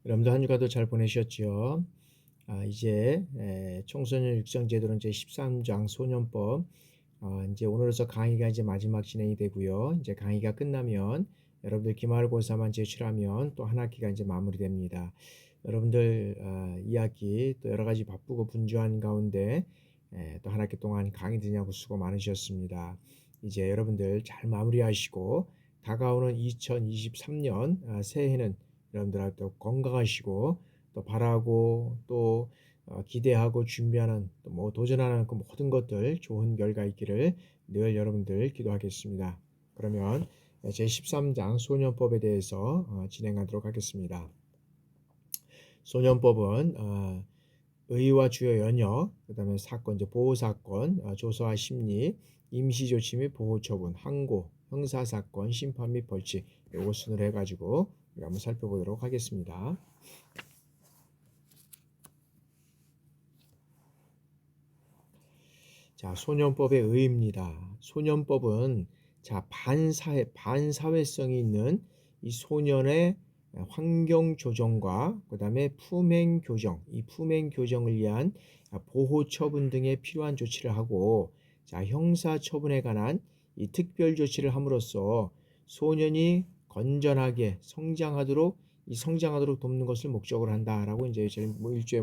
여러분들 한 주간도 잘 보내셨지요? 이제 청소년 육성제도는 이제 13장 소년법 이제 오늘로서 강의가 이제 마지막 진행이 되고요. 이제 강의가 끝나면 여러분들 기말고사만 제출하면 또 한 학기가 이제 마무리됩니다. 여러분들 2학기 또 여러 가지 바쁘고 분주한 가운데 또 한 학기 동안 강의 듣냐고 수고 많으셨습니다. 이제 여러분들 잘 마무리하시고 다가오는 2023년 새해에는 여러분들도 건강하시고 또 바라고 또 기대하고 준비하는 또 뭐 도전하는 그 모든 것들 좋은 결과 있기를 늘 여러분들 기도하겠습니다. 그러면 제13장 소년법에 대해서 진행하도록 하겠습니다. 소년법은 의의와 주요 연역, 그 다음에 사건, 이제 보호사건, 조서와 심리, 임시조치 및 보호처분, 항고, 형사사건, 심판 및 벌칙 요거 순으로 해가지고 우리가 한번 살펴보도록 하겠습니다. 자, 소년법의 의의입니다. 소년법은 자, 반사회성이 있는 이 소년의 환경 조정과 그다음에 품행 교정, 이 품행 교정을 위한 보호 처분 등에 필요한 조치를 하고 자, 형사 처분에 관한 이 특별 조치를 함으로써 소년이 건전하게 성장하도록 돕는 것을 목적으로 한다라고 이제 일주의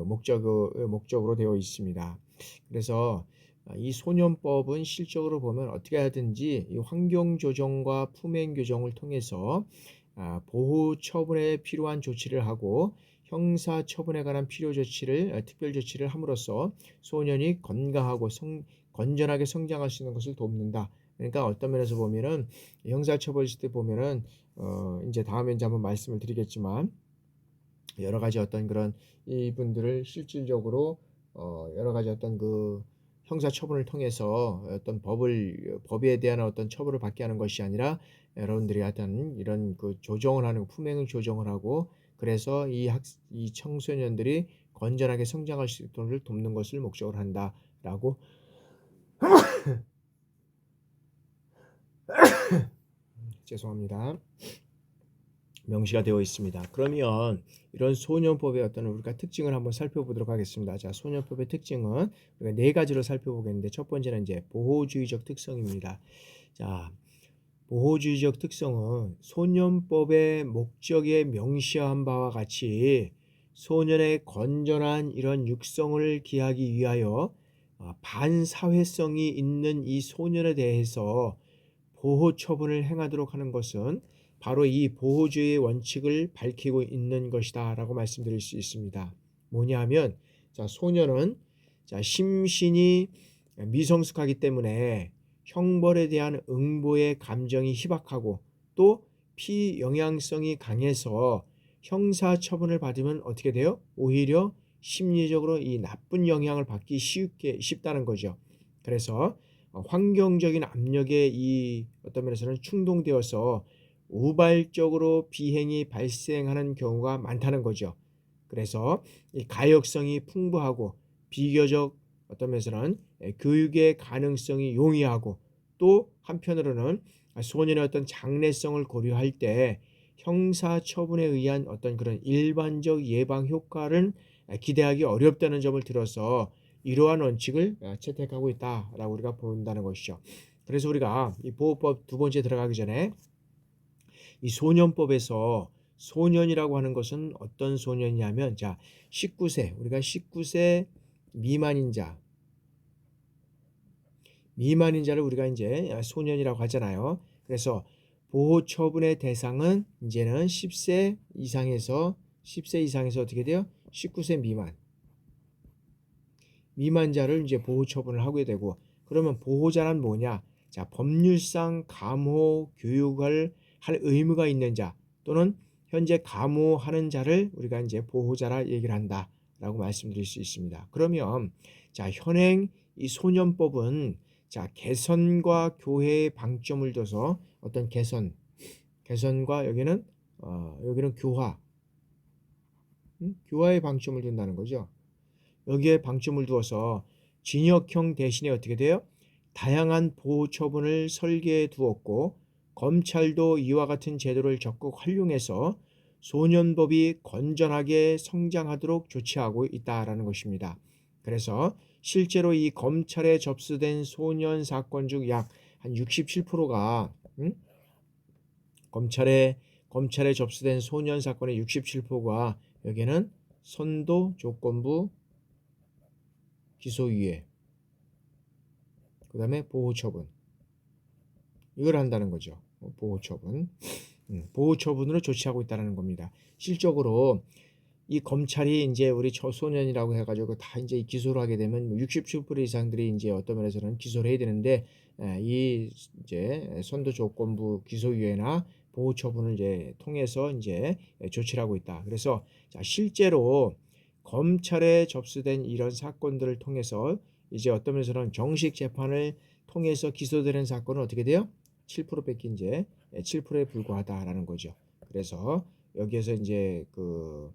목적으로 되어 있습니다. 그래서 이 소년법은 실적으로 보면 어떻게 하든지 이 환경 조정과 품행 교정을 통해서 보호 처분에 필요한 조치를 하고 형사 처분에 관한 특별 조치를 함으로써 소년이 건강하고 건전하게 성장할 수 있는 것을 돕는다. 그러니까 어떤 면에서 보면은 형사 처벌 때 보면은 이제 다음에 이제 한번 말씀을 드리겠지만 여러 가지 어떤 그런 이분들을 실질적으로 여러 가지 어떤 그 형사 처분을 통해서 어떤 법에 대한 어떤 처벌을 받게 하는 것이 아니라 여러분들이 하여튼 이런 그 조정을 하는 품행을 조정을 하고 그래서 이 청소년들이 건전하게 성장할 수 있도록 돕는 것을 목적으로 한다라고 죄송합니다. 명시가 되어 있습니다. 그러면 이런 소년법의 어떤 우리가 특징을 한번 살펴보도록 하겠습니다. 자, 소년법의 특징은 우리가 네 가지로 살펴보겠는데 첫 번째는 이제 보호주의적 특성입니다. 자, 보호주의적 특성은 소년법의 목적에 명시한 바와 같이 소년의 건전한 이런 육성을 기하기 위하여 반사회성이 있는 이 소년에 대해서 보호 처분을 행하도록 하는 것은 바로 이 보호주의의 원칙을 밝히고 있는 것이다 라고 말씀드릴 수 있습니다. 뭐냐하면 자, 소년은 자, 심신이 미성숙하기 때문에 형벌에 대한 응보의 감정이 희박하고 또 피영향성이 강해서 형사 처분을 받으면 어떻게 돼요? 오히려 심리적으로 이 나쁜 영향을 받기 쉽다는 거죠. 그래서 환경적인 압력에 이 어떤 면에서는 충동되어서 우발적으로 비행이 발생하는 경우가 많다는 거죠. 그래서 이 가역성이 풍부하고 비교적 어떤 면에서는 교육의 가능성이 용이하고 또 한편으로는 소년의 어떤 장래성을 고려할 때 형사 처분에 의한 어떤 그런 일반적 예방 효과를 기대하기 어렵다는 점을 들어서 이러한 원칙을 채택하고 있다라고 우리가 본다는 것이죠. 그래서 우리가 이 보호법 두 번째 들어가기 전에 이 소년법에서 소년이라고 하는 것은 어떤 소년이냐면 자 19세 우리가 19세 미만인 자를 우리가 이제 소년이라고 하잖아요. 그래서 보호 처분의 대상은 이제는 10세 이상에서 어떻게 돼요? 19세 미만자를 이제 보호 처분을 하게 되고 그러면 보호자란 뭐냐? 자, 법률상 감호 교육을 할 의무가 있는 자 또는 현재 감호하는 자를 우리가 이제 보호자라 얘기를 한다라고 말씀드릴 수 있습니다. 그러면 자, 현행 이 소년법은 자, 개선과 교회의 방점을 둬서 어떤 개선과 여기는 교화의 방점을 둔다는 거죠. 여기에 방점을 두어서 징역형 대신에 어떻게 돼요? 다양한 보호 처분을 설계해 두었고 검찰도 이와 같은 제도를 적극 활용해서 소년법이 건전하게 성장하도록 조치하고 있다라는 것입니다. 그래서 실제로 이 검찰에 접수된 소년 사건 중 약 한 67%가 검찰에 접수된 소년 사건의 67%가 여기는 선도 조건부 기소유예, 그 다음에 보호처분, 이걸 한다는 거죠. 보호처분. 보호처분으로 조치하고 있다는 겁니다. 실적으로 이 검찰이 이제 우리 저소년이라고 해가지고 다 이제 기소를 하게 되면 67% 이상들이 이제 어떤 면에서는 기소를 해야 되는데, 이 이제 선도 조건부 기소유예나 보호처분을 이제 통해서 이제 조치를 하고 있다. 그래서 자, 실제로 검찰에 접수된 이런 사건들을 통해서 이제 어떤 면에서는 정식 재판을 통해서 기소되는 사건은 어떻게 돼요? 7%밖에 이제 7%에 불과하다라는 거죠. 그래서 여기에서 이제 그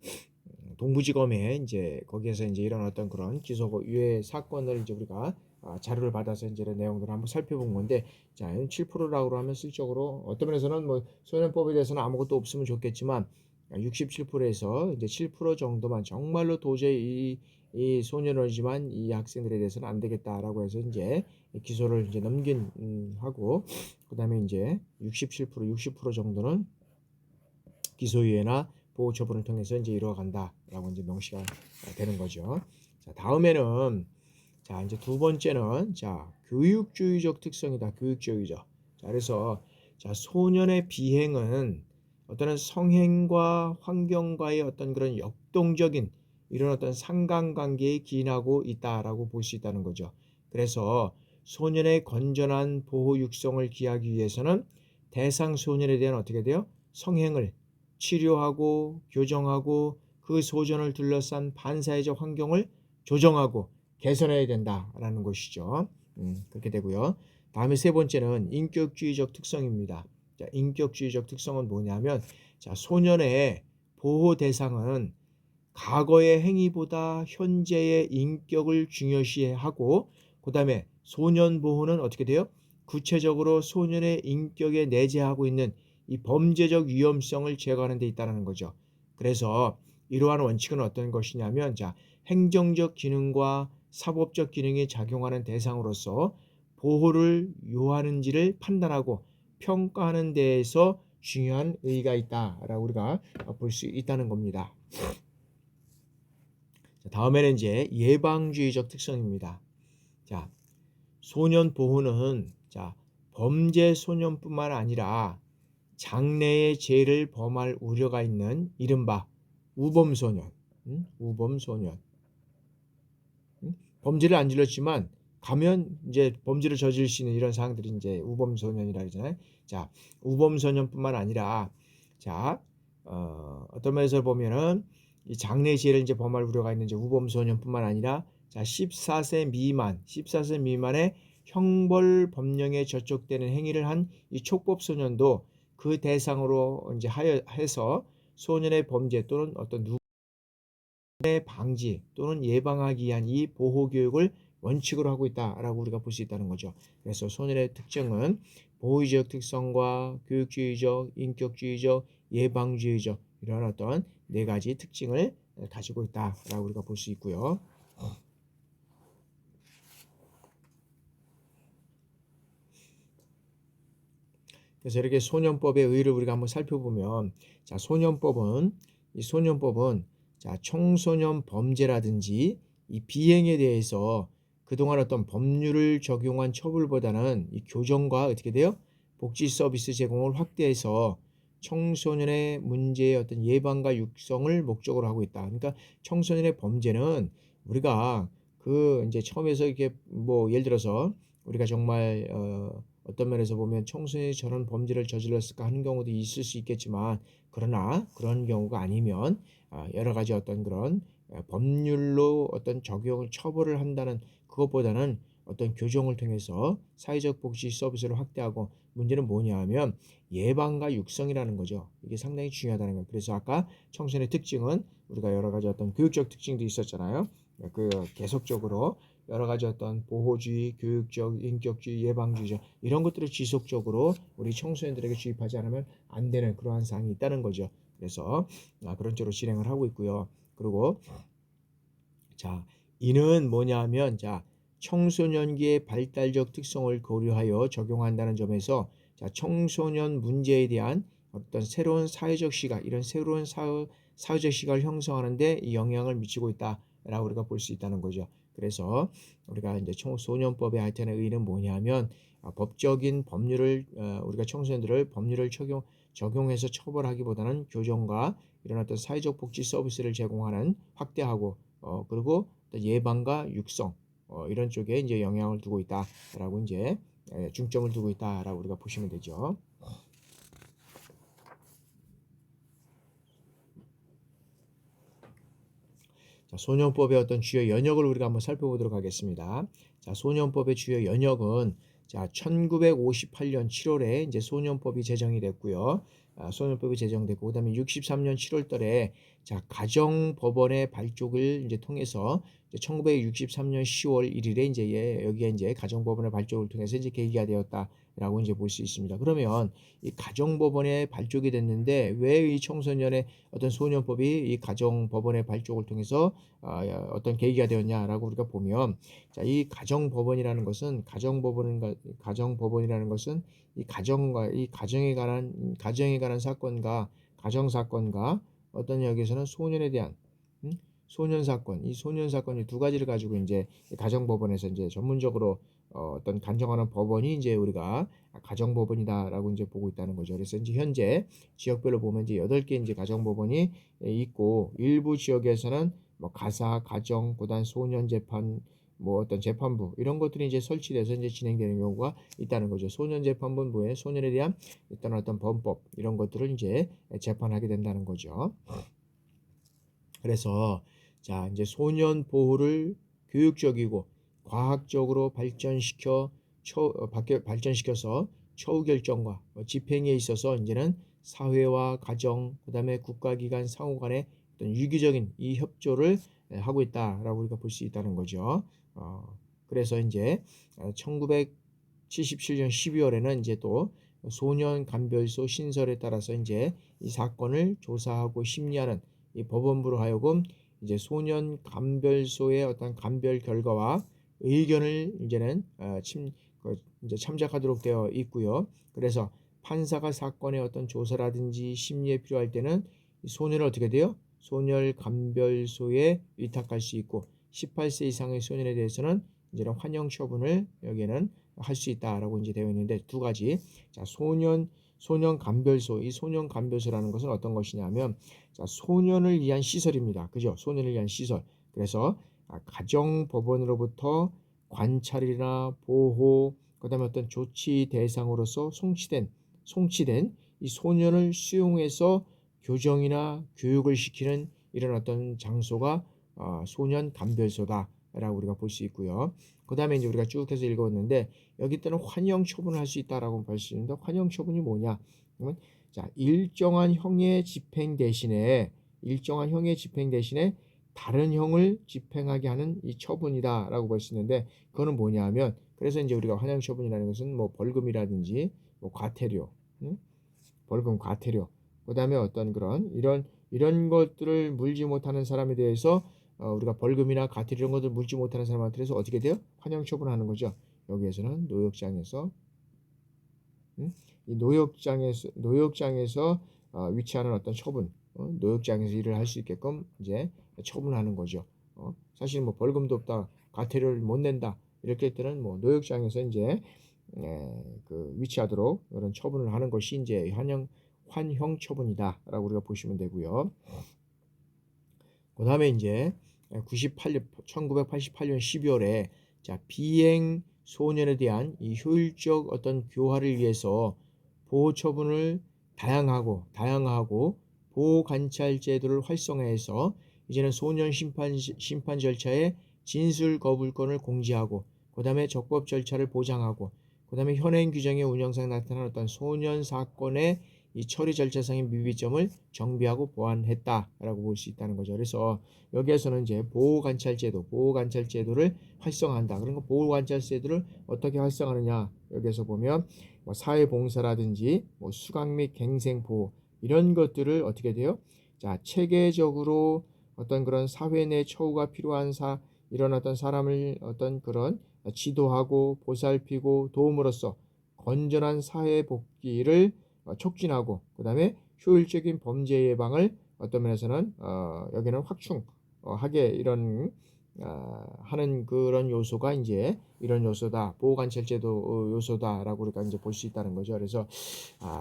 동부지검에 이제 거기에서 이제 이런 어떤 그런 기소유예 사건을 이제 우리가 자료를 받아서 이제 이런 내용들을 한번 살펴본 건데, 자, 7%라고 하면 실적으로 어떤 면에서는 뭐 소년법에 대해서는 아무것도 없으면 좋겠지만 67%에서 이제 7% 정도만 정말로 도저히 이 소년원이지만 이 학생들에 대해서는 안 되겠다라고 해서 이제 기소를 이제 넘긴 하고, 그다음에 이제 60% 정도는 기소유예나 보호처분을 통해서 이제 이루어간다라고 이제 명시가 되는 거죠. 자, 다음에는 자, 이제 두 번째는 자, 교육주의적 특성이다. 교육주의적. 자, 그래서 자, 소년의 비행은 어떤 성행과 환경과의 어떤 그런 역동적인 이런 어떤 상관관계에 기인하고 있다라고 볼 수 있다는 거죠. 그래서 소년의 건전한 보호 육성을 기하기 위해서는 대상 소년에 대한 어떻게 돼요? 성행을 치료하고 교정하고 그 소년을 둘러싼 반사회적 환경을 조정하고 개선해야 된다라는 것이죠. 그렇게 되고요. 다음에 세 번째는 인격주의적 특성입니다. 자, 인격주의적 특성은 뭐냐면, 자, 소년의 보호 대상은 과거의 행위보다 현재의 인격을 중요시하고, 그 다음에 소년 보호는 어떻게 돼요? 구체적으로 소년의 인격에 내재하고 있는 이 범죄적 위험성을 제거하는 데 있다는 거죠. 그래서 이러한 원칙은 어떤 것이냐면, 자, 행정적 기능과 사법적 기능이 작용하는 대상으로서 보호를 요하는지를 판단하고 평가하는 데에서 중요한 의의가 있다라고 우리가 볼 수 있다는 겁니다. 자, 다음에는 이제 예방주의적 특성입니다. 자, 소년 보호는 자, 범죄 소년뿐만 아니라 장래의 죄를 범할 우려가 있는 이른바 우범소년, 우범소년, 범죄를 안 저질렀지만 가면 이제 범죄를 저질 수 있는 이런 사항들이 이제 우범소년이라 그러잖아요. 자, 우범소년뿐만 아니라 자, 어떤 면에서 보면은 이 장래 죄를 이제 범할 우려가 있는 이제 우범소년뿐만 아니라 자, 14세 미만의 형벌 법령에 저촉되는 행위를 한 이 촉법소년도 그 대상으로 이제 해서 소년의 범죄 또는 어떤 누구의 방지 또는 예방하기 위한 이 보호 교육을 원칙으로 하고 있다라고 우리가 볼 수 있다는 거죠. 그래서 소년의 특징은 보호의적 특성과 교육주의적, 인격주의적, 예방주의적 이런 어떤 네 가지 특징을 가지고 있다라고 우리가 볼 수 있고요. 그래서 이렇게 소년법의 의의를 우리가 한번 살펴보면, 자, 소년법은 자, 청소년 범죄라든지 이 비행에 대해서 그동안 어떤 법률을 적용한 처벌보다는 이 교정과 어떻게 돼요? 복지 서비스 제공을 확대해서 청소년의 문제의 어떤 예방과 육성을 목적으로 하고 있다. 그러니까 청소년의 범죄는 우리가 그 이제 처음에서 이렇게 뭐 예를 들어서 우리가 정말 어떤 면에서 보면 청소년이 저런 범죄를 저질렀을까 하는 경우도 있을 수 있겠지만, 그러나 그런 경우가 아니면 여러 가지 어떤 그런 법률로 어떤 적용을 처벌을 한다는 그것보다는 어떤 교정을 통해서 사회적 복지 서비스를 확대하고, 문제는 뭐냐 하면 예방과 육성이라는 거죠. 이게 상당히 중요하다는 거예요. 그래서 아까 청소년의 특징은 우리가 여러 가지 어떤 교육적 특징도 있었잖아요. 그 계속적으로 여러 가지 어떤 보호주의, 교육적, 인격주의, 예방주의적 이런 것들을 지속적으로 우리 청소년들에게 주입하지 않으면 안 되는 그러한 사항이 있다는 거죠. 그래서 그런 쪽으로 진행을 하고 있고요. 그리고 자, 이는 뭐냐면 자, 청소년기의 발달적 특성을 고려하여 적용한다는 점에서 자, 청소년 문제에 대한 어떤 새로운 사회적 시각, 이런 새로운 사회적 시각을 형성하는데 이 영향을 미치고 있다라고 우리가 볼 수 있다는 거죠. 그래서 우리가 이제 청소년법의 하여튼의 의의는 뭐냐면 법적인 법률을 우리가 청소년들을 법률을 적용해서 처벌하기보다는 교정과 이런 어떤 사회적 복지 서비스를 제공하는 확대하고 그리고 또 예방과 육성 이런 쪽에 이제 영향을 두고 있다라고 이제 중점을 두고 있다라고 우리가 보시면 되죠. 자, 소년법의 어떤 주요 연역을 우리가 한번 살펴보도록 하겠습니다. 자, 소년법의 주요 연역은 자, 1958년 7월에 이제 소년법이 제정이 됐고요. 소년법이 제정됐고 그다음에 63년 7월달에 자, 가정법원의 발족을 이제 통해서 이제 1963년 10월 1일에 이제 여기에 이제 가정법원의 발족을 통해서 이제 계기가 되었다라고 이제 볼 수 있습니다. 그러면 이 가정법원의 발족이 됐는데 왜 이 청소년의 어떤 소년법이 이 가정법원의 발족을 통해서 어떤 계기가 되었냐라고 우리가 보면 자, 이 가정법원이라는 것은 이 가정과 이 가정에 관한 사건과 가정 사건과 어떤 여기서는 소년에 대한 소년 사건, 이 소년 사건이 두 가지를 가지고 이제 가정법원에서 이제 전문적으로 어떤 간정하는 법원이 이제 우리가 가정법원이다라고 이제 보고 있다는 거죠. 그래서 이제 현재 지역별로 보면 이제 8개 이제 가정법원이 있고 일부 지역에서는 뭐 가사, 가정, 그다음 소년 재판 뭐 어떤 재판부 이런 것들이 이제 설치돼서 이제 진행되는 경우가 있다는 거죠. 소년 재판부는 뭐예요? 소년에 대한 일단 어떤 범법 이런 것들을 이제 재판하게 된다는 거죠. 그래서 자, 이제 소년 보호를 교육적이고 과학적으로 발전시켜서 처우 결정과 집행에 있어서 이제는 사회와 가정, 그다음에 국가기관 상호 간의 어떤 유기적인 이 협조를 하고 있다라고 우리가 볼 수 있다는 거죠. 그래서 이제 1977년 12월에는 이제 또 소년 감별소 신설에 따라서 이제 이 사건을 조사하고 심리하는 이 법원부로 하여금 이제 소년 감별소의 어떤 감별 결과와 의견을 이제는 이제 참작하도록 되어 있고요. 그래서 판사가 사건의 어떤 조사라든지 심리에 필요할 때는 소년을 어떻게 돼요? 소년 감별소에 위탁할 수 있고 18세 이상의 소년에 대해서는 이제는 환영 처분을 여기에는 할 수 있다라고 이제 되어 있는데 두 가지. 자, 소년 감별소. 이 소년 감별소라는 것은 어떤 것이냐면 자, 소년을 위한 시설입니다. 그죠? 소년을 위한 시설. 그래서 가정법원으로부터 관찰이나 보호, 그다음에 어떤 조치 대상으로서 송치된 이 소년을 수용해서 교정이나 교육을 시키는 이런 어떤 장소가 소년 감별소다라고 우리가 볼 수 있고요. 그다음에 이제 우리가 쭉 해서 읽어봤는데 여기 때는 환영 처분을 할 수 있다라고 볼 수 있는데 환영 처분이 뭐냐? 그러면 자, 일정한 형의 집행 대신에 다른 형을 집행하게 하는 이 처분이다라고 볼 수 있는데 그거는 뭐냐면 그래서 이제 우리가 환영 처분이라는 것은 뭐 벌금이라든지 뭐 과태료, 벌금, 과태료, 그다음에 어떤 그런 이런 것들을 물지 못하는 사람에 대해서 우리가 벌금이나 과태료 이런 것들 물지 못하는 사람한테 대해서 어떻게 돼요? 환영 처분하는 거죠. 여기에서는 노역장에서 이 노역장에서 위치하는 어떤 처분, 노역장에서 일을 할 수 있게끔 이제 처분하는 거죠. 사실 뭐 벌금도 없다, 과태료를 못 낸다 이렇게 때는 뭐 노역장에서 이제 그 위치하도록 그런 처분을 하는 것이 이제 환형 처분이다라고 우리가 보시면 되고요. 그다음에 이제 1988년 12월에 자, 비행 소년에 대한 이 효율적 어떤 교화를 위해서 보호 처분을 다양하고 보호 관찰 제도를 활성화해서 이제는 소년 심판 절차에 진술 거부권을 공지하고 그다음에 적법 절차를 보장하고 그다음에 현행 규정의 운영상 나타난 어떤 소년 사건의 이 처리 절차상의 미비점을 정비하고 보완했다라고 볼 수 있다는 거죠. 그래서 여기에서는 이제 보호 관찰 제도를 활성화한다. 그런 거 보호 관찰 제도를 어떻게 활성화하느냐? 여기에서 보면 뭐 사회 봉사라든지 뭐 수강 및 갱생 보호, 이런 것들을 어떻게 돼요? 자, 체계적으로 어떤 그런 사회 내 처우가 필요한 이런 어떤 사람을 어떤 그런 지도하고 보살피고 도움으로써 건전한 사회 복귀를 촉진하고 그다음에 효율적인 범죄 예방을 어떤 면에서는 여기는 확충하게 이런 하는 그런 요소가 이제 이런 요소다. 보호관찰제도 요소다라고 우리가 이제 볼 수 있다는 거죠. 그래서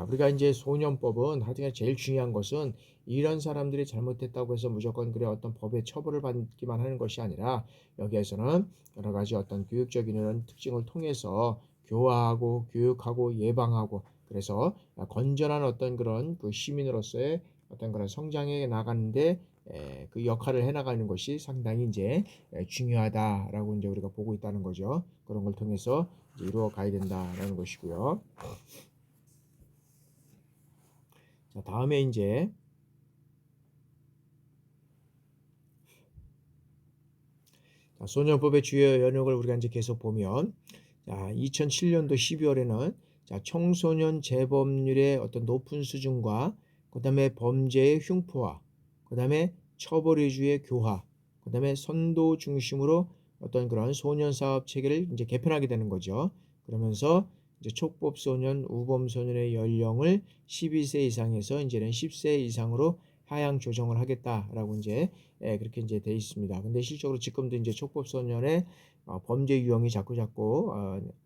우리가 이제 소년법은 하여튼 제일 중요한 것은 이런 사람들이 잘못했다고 해서 무조건 그래 어떤 법의 처벌을 받기만 하는 것이 아니라 여기에서는 여러 가지 어떤 교육적인 이런 특징을 통해서 교화하고 교육하고 예방하고 그래서 건전한 어떤 그런 그 시민으로서의 어떤 그런 성장해 나가는데 그 역할을 해 나가는 것이 상당히 이제 중요하다라고 이제 우리가 보고 있다는 거죠. 그런 걸 통해서 이제 이루어 가야 된다라는 것이고요. 자, 다음에 이제 소년법의 주요 연역을 우리가 이제 계속 보면 2007년도 12월에는 청소년 재범률의 어떤 높은 수준과 그다음에 범죄의 흉포화, 그다음에 처벌 위주의 교화, 그다음에 선도 중심으로 어떤 그런 소년 사업 체계를 이제 개편하게 되는 거죠. 그러면서 이제 촉법 소년, 우범 소년의 연령을 12세 이상에서 이제는 10세 이상으로 하향 조정을 하겠다라고 이제 그렇게 이제 돼 있습니다. 근데 실적으로 지금도 이제 촉법 소년의 범죄 유형이 자꾸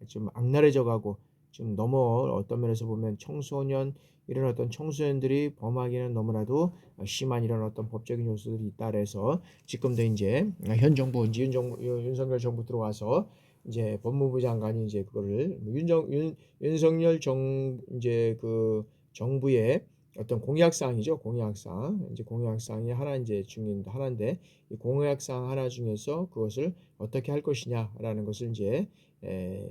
좀 악랄해져 가고 좀 너무 어떤 면에서 보면 청소년 이런 어떤 청소년들이 범하기는 너무나도 심한 이런 어떤 법적인 요소들이 있다 그래서 지금도 이제 현 정부 이제 윤석열 정부 들어와서 이제 법무부 장관이 이제 그거를 윤석열 이제 그 정부의 어떤 공약사항이죠. 공약사항. 이제 공약사항이 하나 이제 중인 하나인데 이 공약사항 하나 중에서 그것을 어떻게 할 것이냐라는 것을 이제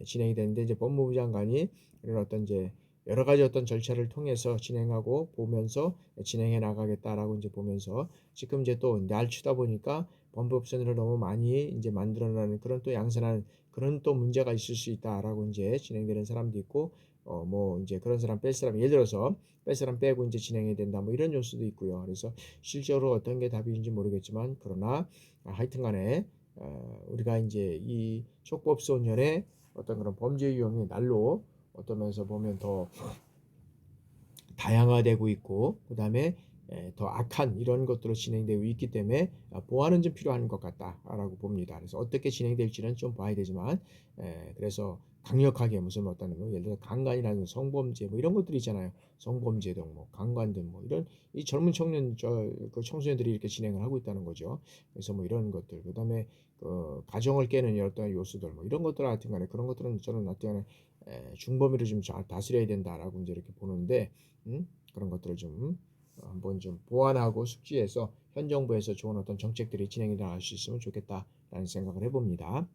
진행이 되는데 이제 법무부 장관이 이런 어떤 이제 여러 가지 어떤 절차를 통해서 진행하고 보면서 진행해 나가겠다라고 이제 보면서 지금 이제 또 날추다 보니까 범법선을 너무 많이 이제 만들어내는 그런 또 양산하는 그런 또 문제가 있을 수 있다라고 이제 진행되는 사람도 있고 뭐 이제 그런 사람 뺄 사람 예를 들어서 뺄 사람 빼고 이제 진행해야 된다 뭐 이런 요소도 있고요. 그래서 실제로 어떤 게 답인지 모르겠지만 그러나 하여튼간에 우리가 이제 이 촉법소년의 어떤 그런 범죄 유형이 날로 어떤 면에서 보면 더 다양화되고 있고 그다음에 더 악한 이런 것들로 진행되고 있기 때문에 보완은 좀 필요한 것 같다라고 봅니다. 그래서 어떻게 진행될지는 좀 봐야 되지만 그래서 강력하게 무슨 어떤 뭐 예를 들어 강간이라는 성범죄 뭐 이런 것들이 있잖아요. 성범죄 등 뭐 강간 등 뭐 이런 이 젊은 그 청소년들이 이렇게 진행을 하고 있다는 거죠. 그래서 뭐 이런 것들 그다음에 그 가정을 깨는 어떤 요소들 뭐 이런 것들 같은 간에 그런 것들은 저는 하여튼간에 중범위를 좀 잘 다스려야 된다라고 이제 이렇게 보는데 그런 것들을 좀 한번 좀 보완하고 숙지해서 현 정부에서 좋은 어떤 정책들이 진행이 나갈 수 있으면 좋겠다라는 생각을 해봅니다.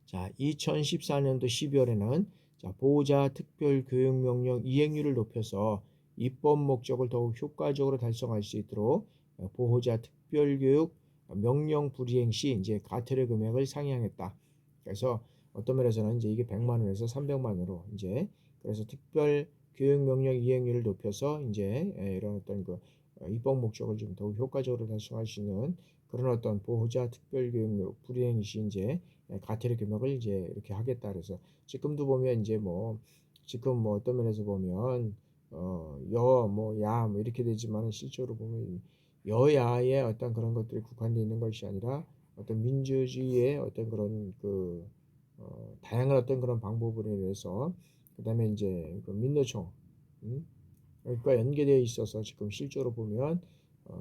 자, 2014년도 12월에는 보호자 특별교육명령 이행률을 높여서 입법 목적을 더욱 효과적으로 달성할 수 있도록 보호자 특별교육 명령 불이행 시 이제 과태료 금액을 상향했다. 그래서 어떤 면에서는 이제 이게 100만 원에서 300만 원으로 이제 그래서 특별 교육 명령 이행률을 높여서 이제 이런 어떤 그 입법 목적을 좀 더욱 효과적으로 달성할 수 있는 그런 어떤 보호자 특별 교육 불이행 시 이제 과태료 금액을 이제 이렇게 하겠다 그래서 지금도 보면 이제 뭐 지금 뭐 어떤 면에서 보면 뭐 야 뭐 이렇게 되지만 실제로 보면 여야의 어떤 그런 것들이 국한되어 있는 것이 아니라 어떤 민주주의의 어떤 그런 그 다양한 어떤 그런 방법으로 인해서 그다음에 이제 그 민노총 과 연계되어 있어서 지금 실제로 보면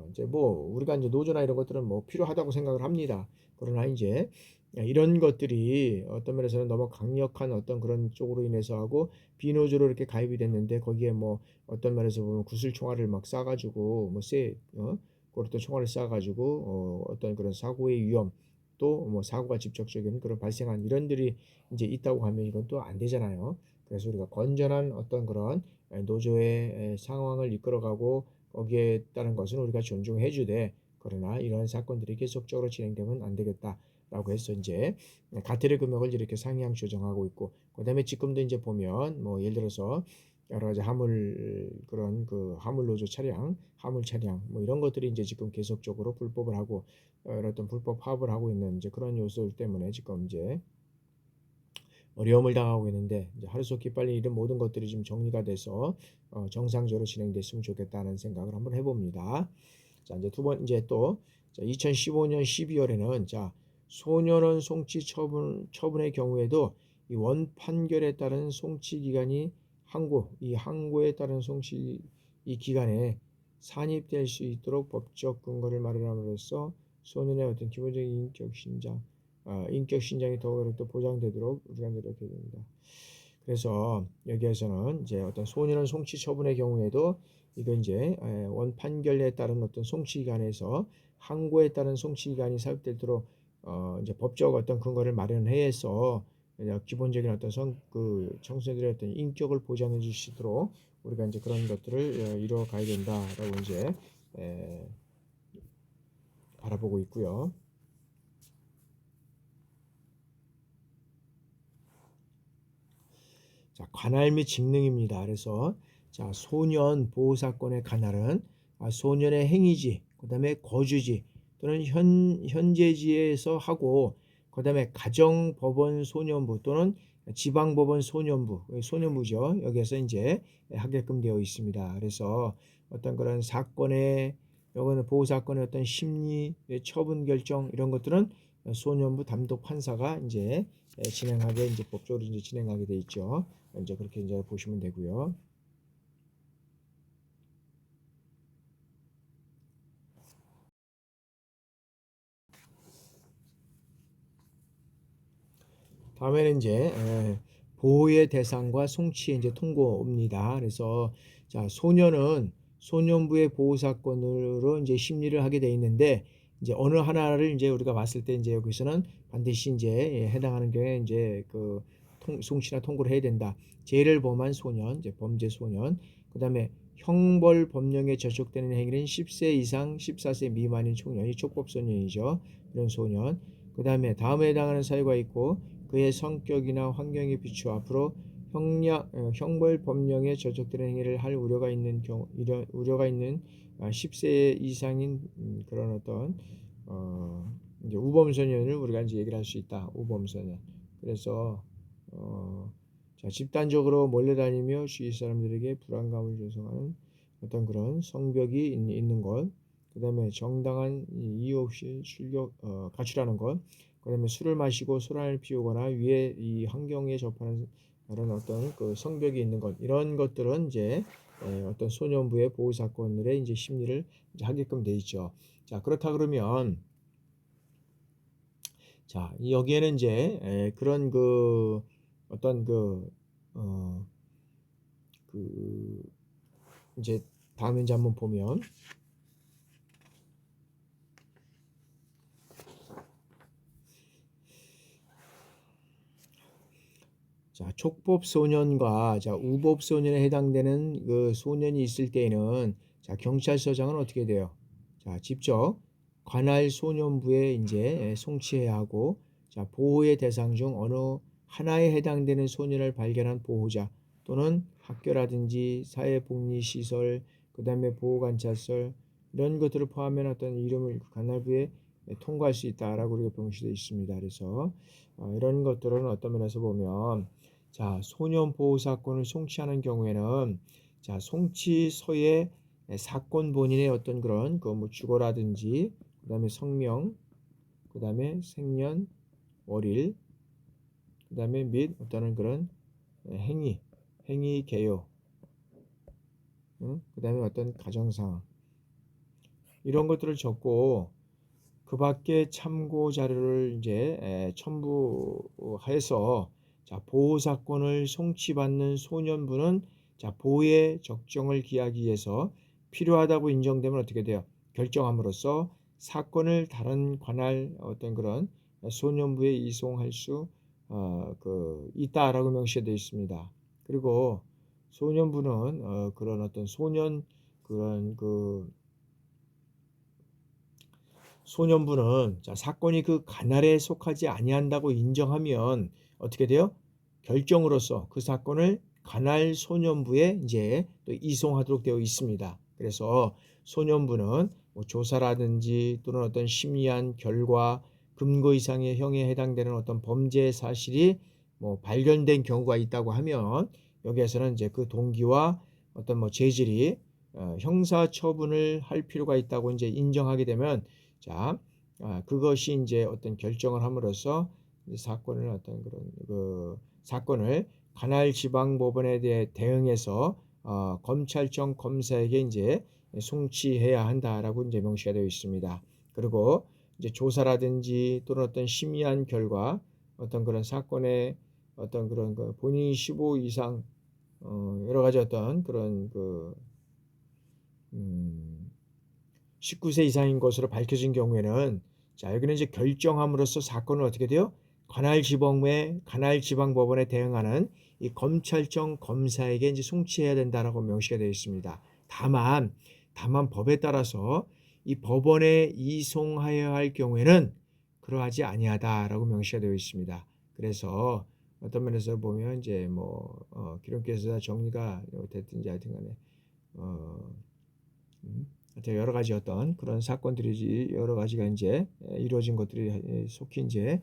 이제 뭐 우리가 이제 노조나 이런 것들은 뭐 필요하다고 생각을 합니다. 그러나 이제 이런 것들이 어떤 면에서는 너무 강력한 어떤 그런 쪽으로 인해서 하고 비노조로 이렇게 가입이 됐는데 거기에 뭐 어떤 면에서 보면 구슬 총알을 막 쏴가지고 그것도 총알을 쏴가지고 어떤 그런 사고의 위험 또 뭐 사고가 직접적인 그런 발생한 이런들이 이제 있다고 하면 이건 또 안 되잖아요. 그래서 우리가 건전한 어떤 그런 노조의 상황을 이끌어가고 거기에 따른 것은 우리가 존중해 주되 그러나 이런 사건들이 계속적으로 진행되면 안 되겠다라고 해서 이제 과태료 금액을 이렇게 상향 조정하고 있고 그다음에 지금도 이제 보면 뭐 예를 들어서 여러 가지 화물 그런 그 화물 노조 차량, 화물 차량 뭐 이런 것들이 이제 지금 계속적으로 불법을 하고 어떤 불법 파업을 하고 있는 이제 그런 요소들 때문에 지금 이제 어려움을 당하고 있는데 이제 하루속히 빨리 이런 모든 것들이 좀 정리가 돼서 정상적으로 진행됐으면 좋겠다는 생각을 한번 해봅니다. 자 이제 두 번 이제 또 2015년 12월에는 자 소년원 송치 처분의 경우에도 이 원 판결에 따른 송치 기간이 이 항고에 따른 송치 이 기간에 산입될 수 있도록 법적 근거를 마련함으로써 소년의 어떤 기본적인 인격 신장이 더욱 또 보장되도록 우리가 노력해야 됩니다. 그래서 여기에서는 이제 어떤 소년원 송치 처분의 경우에도 이거 이제 원 판결에 따른 어떤 송치 기간에서 항고에 따른 송치 기간이 삽입되도록 이제 법적 어떤 근거를 마련해서 기본적인 어떤 청소년들의 어떤 인격을 보장해 주시도록 우리가 이제 그런 것들을 이루어 가야 된다라고 이제 바라보고 있고요. 자, 관할 및 직능입니다. 그래서 자, 소년 보호 사건의 관할은 소년의 행위지, 그다음에 거주지 또는 현재지에서 하고 그다음에 가정법원 소년부 또는 지방법원 소년부죠. 여기에서 이제 하게끔 되어 있습니다. 그래서 어떤 그런 사건의 요거는 보호 사건의 어떤 심리, 처분 결정 이런 것들은 소년부 단독 판사가 이제 진행하게 이제 법적으로 이제 진행하게 돼 있죠. 이제 그렇게 이제 보시면 되고요. 다음에는 이제 보호의 대상과 송치의 이제 통고입니다. 그래서 자 소년은 소년부의 보호 사건으로 이제 심리를 하게 돼 있는데 이제 어느 하나를 이제 우리가 봤을 때 이제 여기서는 반드시 이제 해당하는 경우에 이제 그 송치나 통고를 해야 된다. 죄를 범한 소년, 이제 범죄 소년, 그다음에 형벌 법령에 저촉되는 행위는 10세 이상 14세 미만인 청년이 촉법 소년이죠. 이런 소년. 그다음에 다음에 해당하는 사유가 있고 그의 성격이나 환경에 비추어 앞으로 형벌 법령에 저촉되는 행위를 할 우려가 있는 경우 이런 우려가 있는 10세 이상인 그런 어떤 이제 우범소년을 우리가 이제 얘기를 할 수 있다. 우범소년. 그래서 자, 집단적으로 몰려다니며 주위 사람들에게 불안감을 조성하는 어떤 그런 성벽이 있는 것, 그 다음에 정당한 이유 없이 가출하는 것, 그 다음에 술을 마시고 소란을 피우거나 위에 이 환경에 접하는 그런 어떤 그 성벽이 있는 것, 이런 것들은 이제 어떤 소년부의 보호 사건들의 이제 심리를 이제 하게끔 돼 있죠. 자, 그렇다 그러면 자, 여기에는 이제 그런 그 어떤 그 이제 다음에 이제 한번 보면 자, 촉법 소년과 자, 우법 소년에 해당되는 그 소년이 있을 때에는 자, 경찰서장은 어떻게 돼요? 자, 직접 관할 소년부에 이제 송치해야 하고 자, 보호의 대상 중 어느 하나에 해당되는 소년을 발견한 보호자 또는 학교라든지 사회복리시설 그다음에 보호관찰설 이런 것들을 포함한 어떤 이름을 관할부에 통과할 수 있다라고 우리가 명시되어 있습니다. 그래서 이런 것들은 어떤 면에서 보면 자, 소년 보호 사건을 송치하는 경우에는 자, 송치서에 사건 본인의 어떤 그런 뭐 주거라든지 그다음에 성명, 그다음에 생년, 월일, 그다음에 및 어떤 그런 행위 개요, 그다음에 어떤 가정 상황 이런 것들을 적고 그 밖에 참고 자료를 이제 첨부해서 자, 보호 사건을 송치받는 소년부는 자, 보호의 적정을 기하기 위해서 필요하다고 인정되면 어떻게 돼요? 결정함으로써 사건을 다른 관할 어떤 그런 소년부에 이송할 수 있다라고 명시되어 있습니다. 그리고 소년부는 그런 어떤 그런 소년부는 자, 사건이 그 관할에 속하지 아니한다고 인정하면 어떻게 돼요? 결정으로서 그 사건을 관할 소년부에 이제 또 이송하도록 되어 있습니다. 그래서 소년부는 뭐 조사라든지 또는 어떤 심의한 결과 금고 이상의 형에 해당되는 어떤 범죄 사실이 뭐 발견된 경우가 있다고 하면 여기에서는 이제 그 동기와 어떤 뭐 죄질이 형사 처분을 할 필요가 있다고 이제 인정하게 되면 자 그것이 이제 어떤 결정을 함으로써 사건을 어떤 그런 그 사건을 관할 지방법원에 대해 대응해서 검찰청 검사에게 이제 송치해야 한다라고 이제 명시가 되어 있습니다. 그리고 이제 조사라든지 또는 어떤 심의한 결과 어떤 그런 사건의 어떤 그런 그 본인이 15 이상 여러 가지 어떤 그런 그 19세 이상인 것으로 밝혀진 경우에는 자 여기는 이제 결정함으로써 사건은 어떻게 돼요? 관할 지방법원에 대응하는 이 검찰청 검사에게 이제 송치해야 된다라고 명시가 되어 있습니다. 다만 법에 따라서 이 법원에 이송하여야 할 경우에는 그러하지 아니하다라고 명시가 되어 있습니다. 그래서 어떤 면에서 보면 이제 뭐 기름께서 정리가 됐든지 하여튼간에 여러 가지 어떤 그런 사건들이 여러 가지가 이제 이루어진 것들이 속히 이제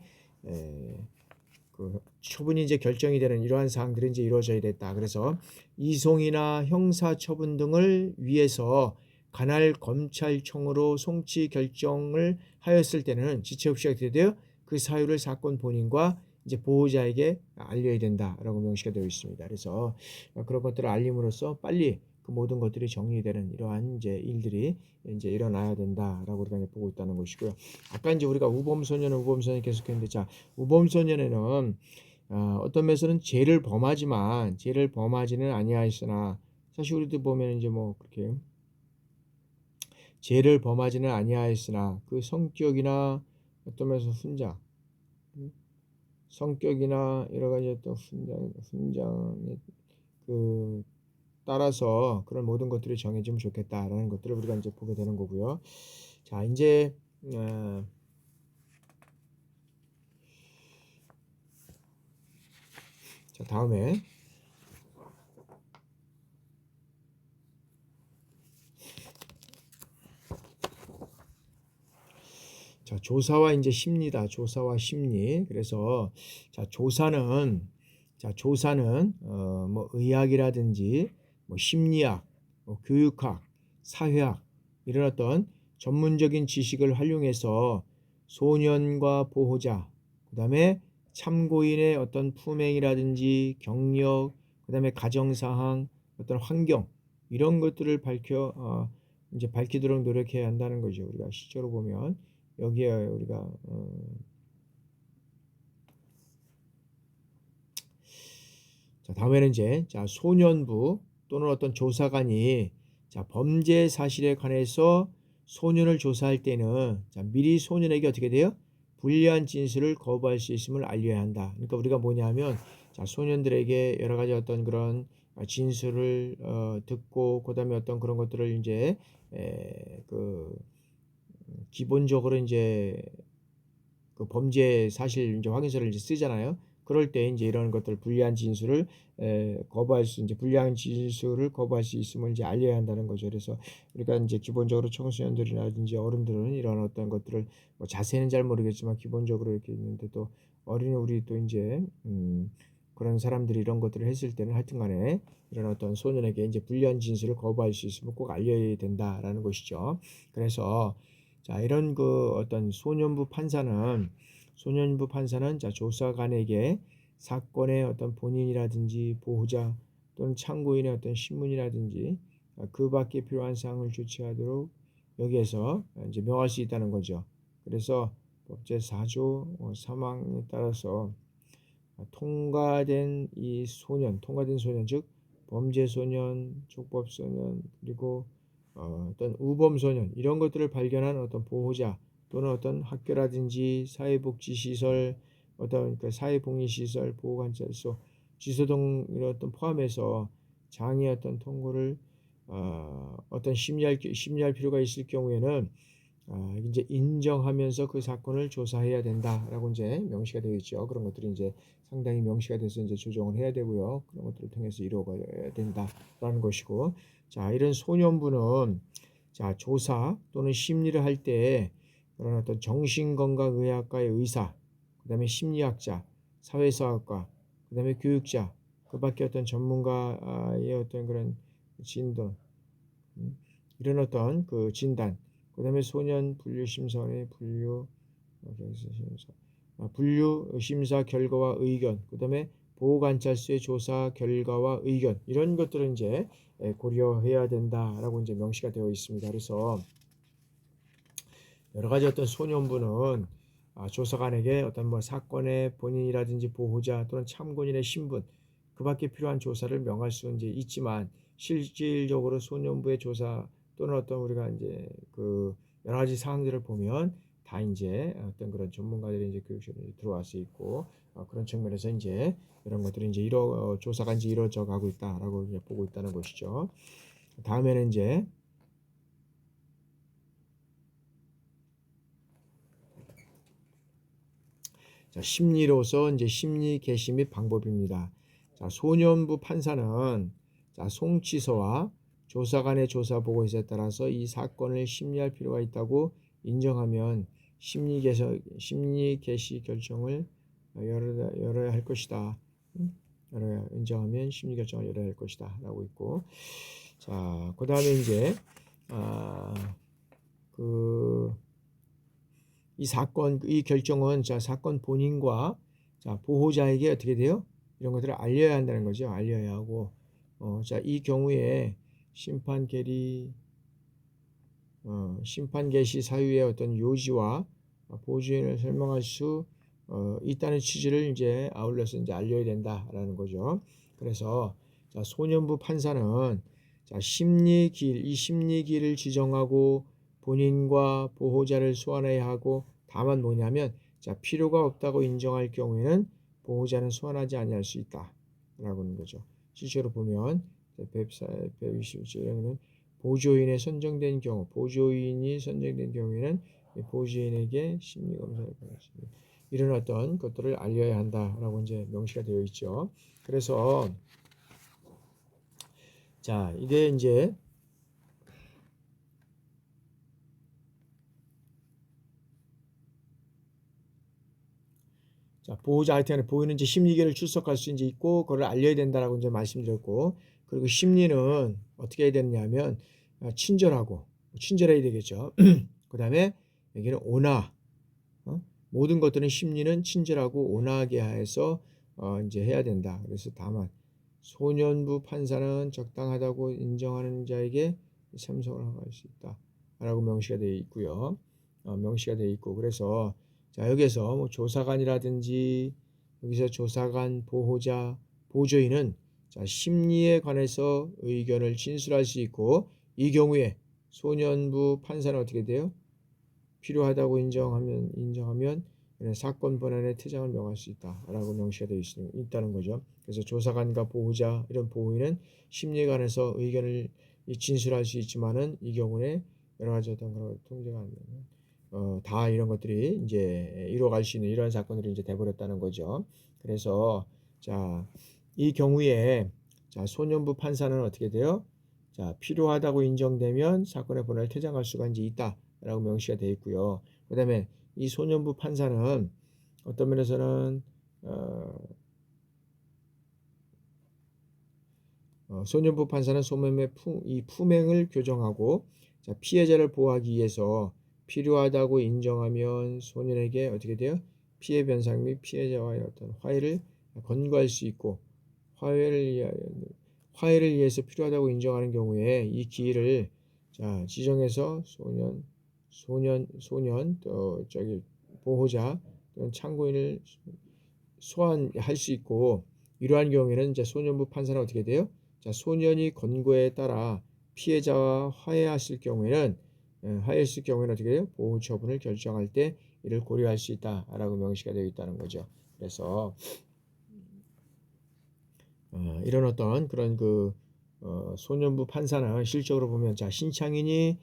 그 처분이 이제 결정이 되는 이러한 사항들이 이제 이루어져야 됐다. 그래서 이송이나 형사 처분 등을 위해서 관할 검찰청으로 송치 결정을 하였을 때는 지체 없이 어떻게 돼요? 그 사유를 사건 본인과 이제 보호자에게 알려야 된다라고 명시가 되어 있습니다. 그래서 그런 것들을 알림으로써 빨리 그 모든 것들이 정리되는 이러한 이제 일들이 이제 일어나야 된다라고 우리가 이제 보고 있다는 것이고요. 아까 이제 우리가 우범소년 계속했는데 자 우범소년에는 어떤 면에서는 죄를 범하지는 아니하였으나 사실 우리도 보면 이제 뭐 그렇게 죄를 범하지는 아니하였으나 그 성격이나 어떤 면에서 성격이나 여러 가지 어떤 훈장의 그 따라서 그런 모든 것들이 정해지면 좋겠다라는 것들을 우리가 이제 보게 되는 거고요. 자, 이제 자, 다음에 자, 조사와 이제 심리다. 조사와 심리. 그래서 자, 조사는 뭐 의학이라든지 뭐 심리학, 뭐 교육학, 사회학 이런 어떤 전문적인 지식을 활용해서 소년과 보호자, 그다음에 참고인의 어떤 품행이라든지 경력, 그다음에 가정 상황, 어떤 환경 이런 것들을 이제 밝히도록 노력해야 한다는 거죠. 우리가 시적으로 보면 여기에 우리가 자, 다음에는 이제 자, 소년부 또는 어떤 조사관이 자, 범죄 사실에 관해서 소년을 조사할 때는 자, 미리 소년에게 어떻게 돼요? 불리한 진술을 거부할 수 있음을 알려야 한다. 그러니까 우리가 뭐냐면 자, 소년들에게 여러 가지 어떤 그런 진술을 듣고 그다음에 어떤 그런 것들을 이제 그 기본적으로 이제 그 범죄 사실 이제 확인서를 이제 쓰잖아요. 그럴 때 이제 이런 것들 불리한 진술을 불리한 진술을 거부할 수 있음을 이제 알려야 한다는 거죠. 그래서 우리가 이제 기본적으로 청소년들이라든지 어른들은 이런 어떤 것들을 뭐 자세히는 잘 모르겠지만 기본적으로 이렇게 있는데 또 어린이 우리 또 이제 그런 사람들이 이런 것들을 했을 때는 하여튼간에 이런 어떤 소년에게 이제 불리한 진술을 거부할 수 있음을 꼭 알려야 된다라는 것이죠. 그래서 자, 이런 그 어떤 소년부 판사는 자, 조사관에게 사건의 어떤 본인이라든지 보호자 또는 참고인의 어떤 신문이라든지 그 밖에 필요한 사항을 조치하도록 여기에서 이제 명할 수 있다는 거죠. 그래서 법제 4조 3항에 따라서 통과된 소년 즉 범죄 소년, 족법 소년 그리고 어떤 우범 소년 이런 것들을 발견한 어떤 보호자 또는 어떤 학교라든지 사회복지시설 어떤 그 사회복리시설 보호관찰소 지소동 이런 어떤 포함해서 장애 어떤 통고를 어떤 심리할 필요가 있을 경우에는 이제 인정하면서 그 사건을 조사해야 된다라고 이제 명시가 되어 있죠. 그런 것들이 이제 상당히 명시가 돼서 이제 조정을 해야 되고요. 그런 것들을 통해서 이루어가야 된다라는 것이고, 자, 이런 소년부는 자, 조사 또는 심리를 할 때 그런 어떤 정신건강의학과의 의사, 그다음에 심리학자, 사회사학과, 그다음에 교육자, 그밖에 어떤 전문가의 어떤 그런 진단, 이런 어떤 그 진단, 그다음에 소년 분류 심사원의 분류 심사 결과와 의견, 그다음에 보호관찰소의 조사 결과와 의견, 이런 것들은 이제 고려해야 된다라고 이제 명시가 되어 있습니다. 그래서 여러 가지 어떤 소년부는 조사관에게 어떤 뭐 사건의 본인이라든지 보호자 또는 참고인의 신분, 그밖에 필요한 조사를 명할 수는 이제 있지만, 실질적으로 소년부의 조사 또는 어떤 우리가 이제 그 여러 가지 사항들을 보면 다 이제 어떤 그런 전문가들이 이제 교육실에 들어갈 수 있고, 그런 측면에서 이제 이런 것들이 이제 조사가 이제 이루어져 가고 있다라고 이제 보고 있다는 것이죠. 다음에는 이제 자, 심리로서 이제 심리 개시 및 방법입니다. 자, 소년부 판사는 자, 송치서와 조사관의 조사 보고서에 따라서 이 사건을 심리할 필요가 있다고 인정하면 심리 개시 결정을 열어야 할 것이다. 인정하면 심리 결정을 열어야 할 것이다라고 있고, 자, 그다음에 이제 이 사건, 이 결정은 자, 사건 본인과 자, 보호자에게 어떻게 돼요? 이런 것들을 알려야 한다는 거죠. 알려야 하고, 자, 이 경우에 심판 개시 사유의 어떤 요지와 보호주의를 설명할 수 있다는 취지를 이제 아울러서 이제 알려야 된다라는 거죠. 그래서 자, 소년부 판사는 자, 이 심리기를 지정하고 본인과 보호자를 소환해야 하고, 다만 뭐냐면 자, 필요가 없다고 인정할 경우에는 보호자는 소환하지 아니할 수 있다라고 하는 거죠. 실제로 보면 127조에는 보조인이 선정된 경우에는 보조인에게 심리검사를 받았습니다. 이런 어떤 것들을 알려야 한다라고 이제 명시가 되어 있죠. 그래서 자, 이제 자, 보호자 하여튼 보이는 이제 심리계를 출석할 수 이제 있고, 그걸 알려야 된다라고 이제 말씀드렸고, 그리고 심리는 어떻게 해야 되느냐면 친절해야 되겠죠. 그다음에 여기는 온화, 모든 것들은 심리는 친절하고 온화하게 해서 이제 해야 된다. 그래서 다만 소년부 판사는 적당하다고 인정하는 자에게 참석을 할 수 있다라고 명시가 되어 있고요. 명시가 되어 있고, 그래서 자, 여기서 뭐 조사관이라든지 여기서 조사관, 보호자, 보조인은 자, 심리에 관해서 의견을 진술할 수 있고, 이 경우에 소년부 판사는 어떻게 돼요? 필요하다고 인정하면 사건 본안에 퇴장을 명할 수 있다라고 명시가 되어 있다는 거죠. 그래서 조사관과 보호자, 이런 보호인은 심리에 관해서 의견을 진술할 수 있지만은 이 경우에 여러 가지 어떤 그런 통제가 안 되면 다 이런 것들이 이제 이루어갈 수 있는 이러한 사건들이 이제 돼버렸다는 거죠. 그래서 자, 이 경우에 자, 소년부 판사는 어떻게 돼요? 자, 필요하다고 인정되면 사건의 본안을 퇴장할 수가 이제 있다라고 명시가 되어 있고요. 그다음에 이 소년부 판사는 어떤 면에서는 소년부 판사는 소년의 품행을 교정하고, 자, 피해자를 보호하기 위해서 필요하다고 인정하면 소년에게 어떻게 돼요? 피해 변상 및 피해자와의 어떤 화해를 권고할 수 있고, 화해를 위해서 필요하다고 인정하는 경우에 이 기일을 자, 지정해서 또 저기 보호자 또는 참고인을 소환할 수 있고, 이러한 경우에는 이제 소년부 판사는 어떻게 돼요? 자, 소년이 권고에 따라 피해자와 화해했을 경우에는 어떻게 돼요? 보호 처분을 결정할 때 이를 고려할 수 있다라고 명시가 되어 있다는 거죠. 그래서 이런 어떤 그런 소년부 판사는 실적으로 보면 자, 신창인이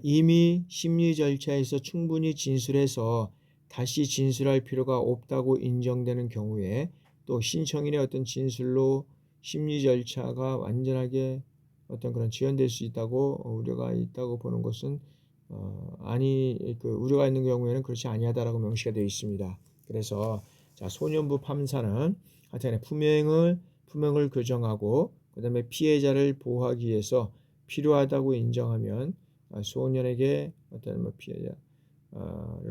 이미 심리 절차에서 충분히 진술해서 다시 진술할 필요가 없다고 인정되는 경우에 또 신청인의 어떤 진술로 심리 절차가 완전하게 어떤 그런 지연될 수 있다고 우려가 있다고 보는 것은 우려가 있는 경우에는 그렇지 아니하다라고 명시가 되어 있습니다. 그래서 자, 소년부 판사는 하여튼 품행을 교정하고 그다음에 피해자를 보호하기 위해서 필요하다고 인정하면 소년에게 어떤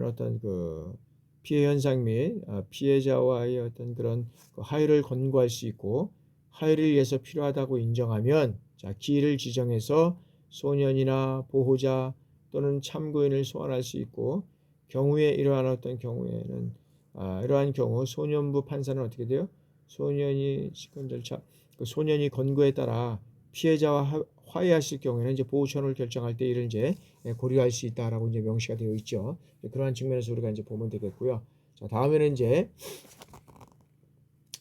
어떤 그 피해 현상 및 피해자와의 어떤 그런 하의를 권고할 수 있고 하의를 위해서 필요하다고 인정하면 자, 기일을 지정해서 소년이나 보호자 또는 참고인을 소환할 수 있고 경우에 이러한 어떤 경우에는 이러한 경우 소년부 판사는 어떻게 돼요? 소년이 시권 절차 그 소년이 권고에 따라 피해자와 화해하실 경우에는 이제 보호 처분을 결정할 때 이를 이제 고려할 수 있다라고 이제 명시가 되어 있죠. 그러한 측면에서 우리가 이제 보면 되겠고요. 자, 다음에는 이제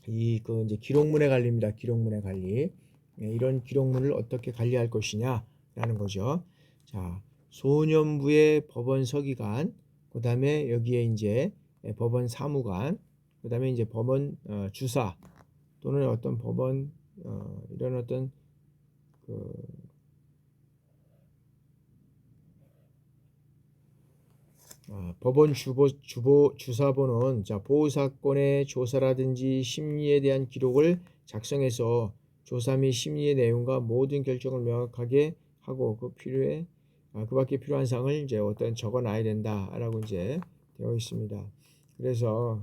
이제 기록문의 관리입니다. 기록문의 관리. 이런 기록문을 어떻게 관리할 것이냐라는 거죠. 자, 소년부의 법원 서기관, 그다음에 여기에 이제 법원 사무관, 그다음에 이제 법원 주사 또는 어떤 법원 이런 어떤 법원 주사본은 자, 보호사건의 조사라든지 심리에 대한 기록을 작성해서 조사 및 심리의 내용과 모든 결정을 명확하게 하고 그 밖에 필요한 사항을 이제 어떤 적어놔야 된다라고 이제 되어 있습니다. 그래서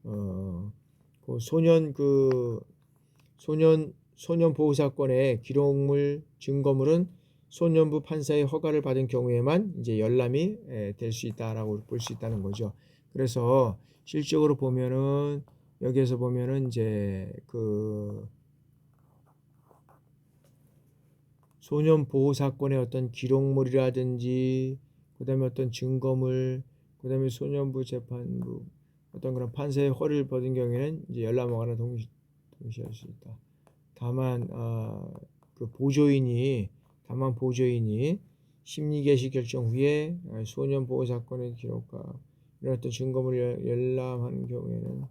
그 소년 보호 사건의 기록물 증거물은 소년부 판사의 허가를 받은 경우에만 이제 열람이 될 수 있다라고 볼 수 있다는 거죠. 그래서 실적으로 보면은 여기에서 보면은 이제 그 소년 보호 사건의 어떤 기록물이라든지 그다음에 어떤 증거물 그다음에 소년부 재판부 어떤 그런 판사의 허를 받은 경우에는 이제 열람하거나 동시할 수 있다. 다만 다만 보조인이 심리 개시 결정 후에 소년 보호 사건의 기록과 이런 어떤 증거물을 열람하는 경우에는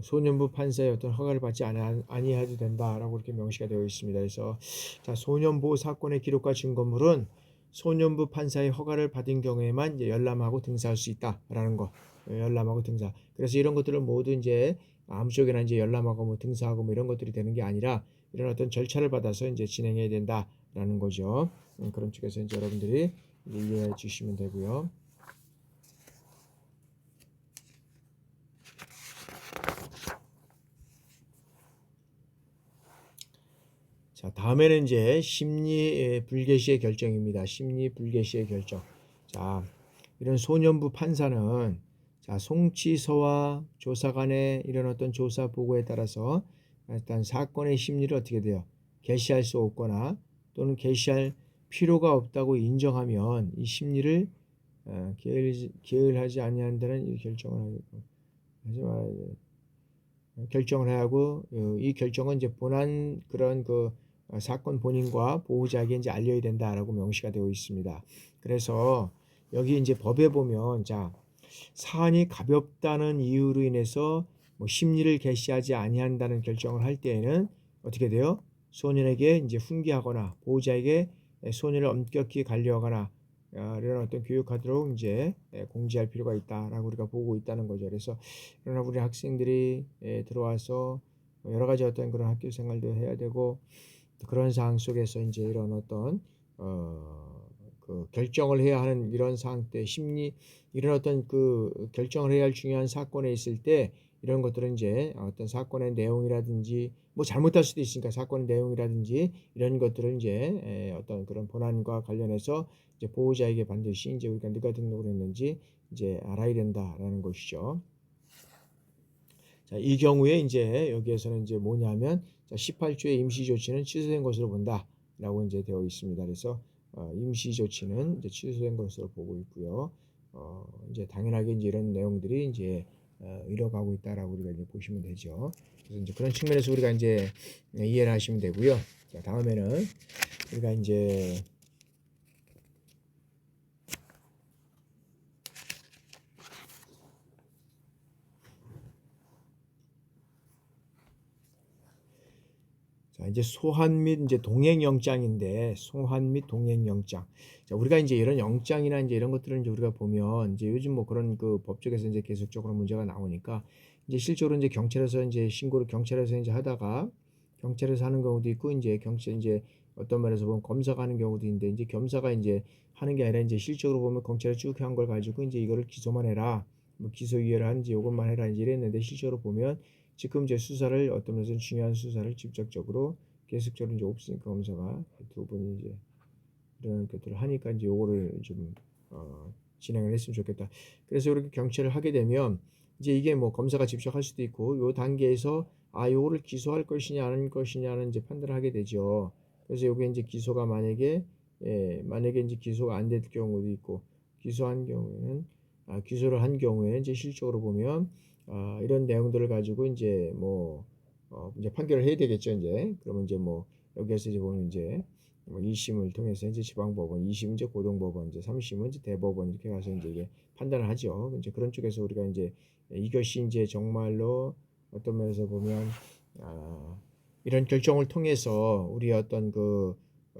소년부 판사의 어떤 허가를 받지 아니해도 된다라고 이렇게 명시가 되어 있습니다. 그래서 자, 소년 보호 사건의 기록과 증거물은 소년부 판사의 허가를 받은 경우에만 이제 열람하고 등사할 수 있다라는 거. 열람하고 등사. 그래서 이런 것들을 모두 이제 아무 쪽에나 이제 열람하고 뭐 등사하고 뭐 이런 것들이 되는 게 아니라 이런 어떤 절차를 받아서 이제 진행해야 된다라는 거죠. 그런 쪽에서 이제 여러분들이 이해해 주시면 되고요. 자, 다음에는 이제 심리 불개시의 결정입니다. 심리 불개시의 결정. 자, 이런 소년부 판사는 자, 송치서와 조사관의 이런 어떤 조사 보고에 따라서 일단 사건의 심리를 어떻게 돼요? 개시할 수 없거나 또는 개시할 필요가 없다고 인정하면 이 심리를 게을하지 아니한다는 이 결정을 하지 말아야 돼요. 결정을 해야 하고 이 결정은 이제 본안 그런 사건 본인과 보호자에게 이제 알려야 된다라고 명시가 되어 있습니다. 그래서 여기 이제 법에 보면 자, 사안이 가볍다는 이유로 인해서 뭐 심리를 개시하지 아니한다는 결정을 할 때에는 어떻게 돼요? 소년에게 이제 훈계하거나 보호자에게 소년을 엄격히 관리하거나 이런 어떤 교육하도록 이제 공지할 필요가 있다라고 우리가 보고 있다는 거죠. 그래서 그러나 우리 학생들이 들어와서 여러 가지 어떤 그런 학교 생활도 해야 되고 그런 상황 속에서 이제 이런 어떤 그 결정을 해야 하는 이런 상황 때 이런 어떤 그 결정을 해야 할 중요한 사건에 있을 때 이런 것들은 이제 어떤 사건의 내용이라든지 뭐 잘못할 수도 있으니까 사건의 내용이라든지 이런 것들을 이제 어떤 그런 본안과 관련해서 이제 보호자에게 반드시 이제 우리가 누가 등록을 했는지 이제 알아야 된다라는 것이죠. 자, 이 경우에 이제 여기에서는 이제 뭐냐면 18조의 임시 조치는 취소된 것으로 본다라고 이제 되어 있습니다. 그래서 임시 조치는 이제 취소된 것으로 보고 있고요. 이제 당연하게 이제 이런 내용들이 이제 이뤄가고 있다라고 우리가 이제 보시면 되죠. 그래서 이제 그런 측면에서 우리가 이제 이해를 하시면 되고요. 자, 다음에는 우리가 이제 자, 이제 소환 및 이제 동행 영장인데, 소환 및 동행 영장. 자, 우리가 이제 이런 영장이나 이제 이런 것들을 이제 우리가 보면 이제 요즘 뭐 그런 그 법적에서 이제 계속적으로 문제가 나오니까 이제 실제로 이제 경찰에서 이제 신고를 경찰에서 이제 하다가 경찰에서 하는 경우도 있고 이제 경찰 이제 어떤 말에서 보면 검사가 하는 경우도 있는데 이제 검사가 이제 하는 게 아니라 이제 실적으로 보면 경찰이 쭉 한 걸 가지고 이제 이거를 기소만 해라. 뭐 기소유예를 하는지 요것만 해라 이제 이랬는데 실제로 보면 지금 이제 수사를 어떤 면에서 중요한 수사를 직접적으로 계속적으로 이제 없으니까 검사가 두 분이 이제 이런 것들을 하니까 이제 요거를 좀 진행을 했으면 좋겠다. 그래서 이렇게 경찰을 하게 되면 이제 이게 뭐 검사가 직접 할 수도 있고 요 단계에서 요거를 기소할 것이냐 안 것이냐는 이제 판단을 하게 되죠. 그래서 요게 이제 기소가 만약에 만약에 이제 기소가 안 될 경우도 있고 기소한 경우에는 기소를 한 경우에는 이제 실적으로 보면 이런 내용들을 가지고 이제 뭐 이제 판결을 해야 되겠죠. 이제 그러면 이제 뭐 여기에서 이제 보면 이제 뭐 1심을 통해서 이제 지방법원, 2심 이제 고등법원, 이제 3심은 이제 대법원 이렇게 가서 이제 이게 판단을 하죠. 이제 그런 쪽에서 우리가 이제 이것이 이제 정말로 어떤 면에서 보면 이런 결정을 통해서 우리 어떤 그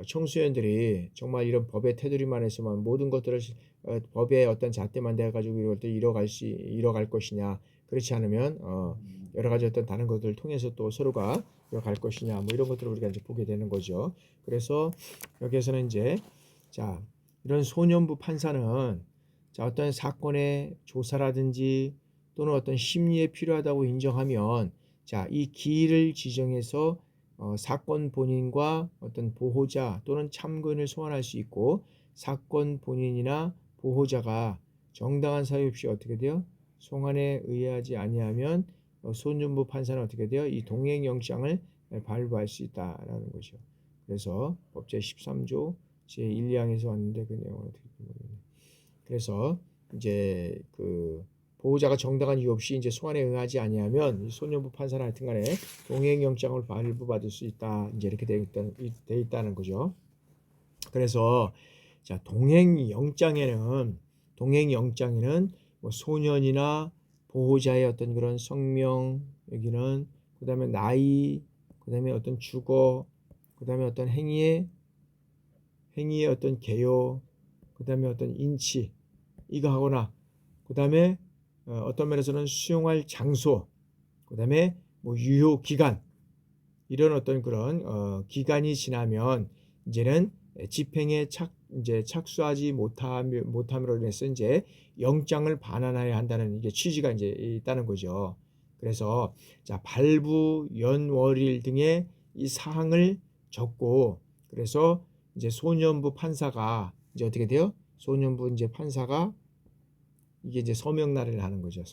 청소년들이 정말 이런 법의 테두리만에서만 모든 것들을 법의 어떤 잣대만 돼 가지고 이걸 또 이뤄갈 것이냐, 그렇지 않으면 여러 가지 어떤 다른 것들을 통해서 또 서로가 이뤄갈 것이냐, 뭐 이런 것들을 우리가 이제 보게 되는 거죠. 그래서 여기에서는 이제 자, 이런 소년부 판사는 자, 어떤 사건의 조사라든지 또는 어떤 심리에 필요하다고 인정하면 자, 이 기일을 지정해서 사건 본인과 어떤 보호자 또는 참고인을 소환할 수 있고, 사건 본인이나 보호자가 정당한 사유 없이 어떻게 돼요? 송환에 의하지 아니하면 소년부 판사는 어떻게 돼요? 이 동행영장을 발부할 수 있다라는 거죠. 그래서 법제 13조 제1, 2항에서 왔는데 그 내용은 어떻게 모르겠네. 그래서 이제 그 보호자가 정당한 이유 없이 이제 소환에 응하지 아니하면 소년부 판사나 하여튼간에 동행영장을 발부받을 수 있다. 이제 이렇게 돼 있다는 거죠. 그래서 자, 동행영장에는 뭐 소년이나 보호자의 어떤 그런 성명, 여기는 그다음에 나이, 그다음에 어떤 주거, 그다음에 어떤 행위의 어떤 개요, 그다음에 어떤 인치 이거 하거나, 그다음에 어떤 면에서는 수용할 장소, 그다음에 뭐 유효 기간, 이런 어떤 그런 기간이 지나면 이제는 집행에 이제 착수하지 못함으로 인해서 이제 영장을 반환해야 한다는 이게 취지가 이제 있다는 거죠. 그래서 자, 발부 연월일 등의 이 사항을 적고, 그래서 이제 소년부 판사가 이제 어떻게 돼요? 소년부 이제 판사가 이게 이제 서명날을 하는 거죠.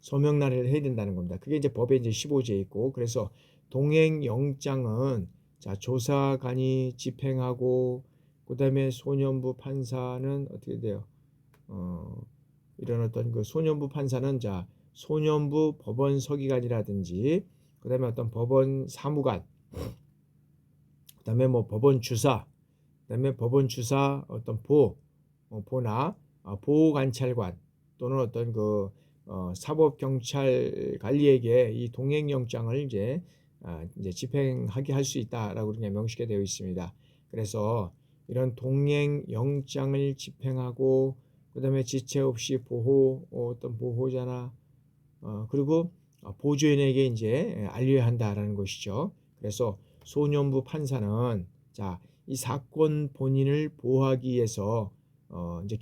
서명날을 해야 된다는 겁니다. 그게 이제 법에 이제 15조에 있고, 그래서 동행영장은 자, 조사관이 집행하고, 그다음에 소년부 판사는 어떻게 돼요? 이런 어떤 그 소년부 판사는 자, 소년부 법원 서기관이라든지, 그다음에 어떤 법원 사무관, 그다음에 뭐 법원 주사, 그다음에 법원 주사 어떤 보나 보호관찰관 또는 어떤 그 사법경찰 관리에게 이 동행영장을 이제 집행하게 할 수 있다라고 그냥 명시가 되어 있습니다. 그래서 이런 동행영장을 집행하고, 그다음에 지체 없이 어떤 보호자나 그리고 보조인에게 이제 알려야 한다라는 것이죠. 그래서 소년부 판사는 자, 이 사건 본인을 보호하기 위해서 이제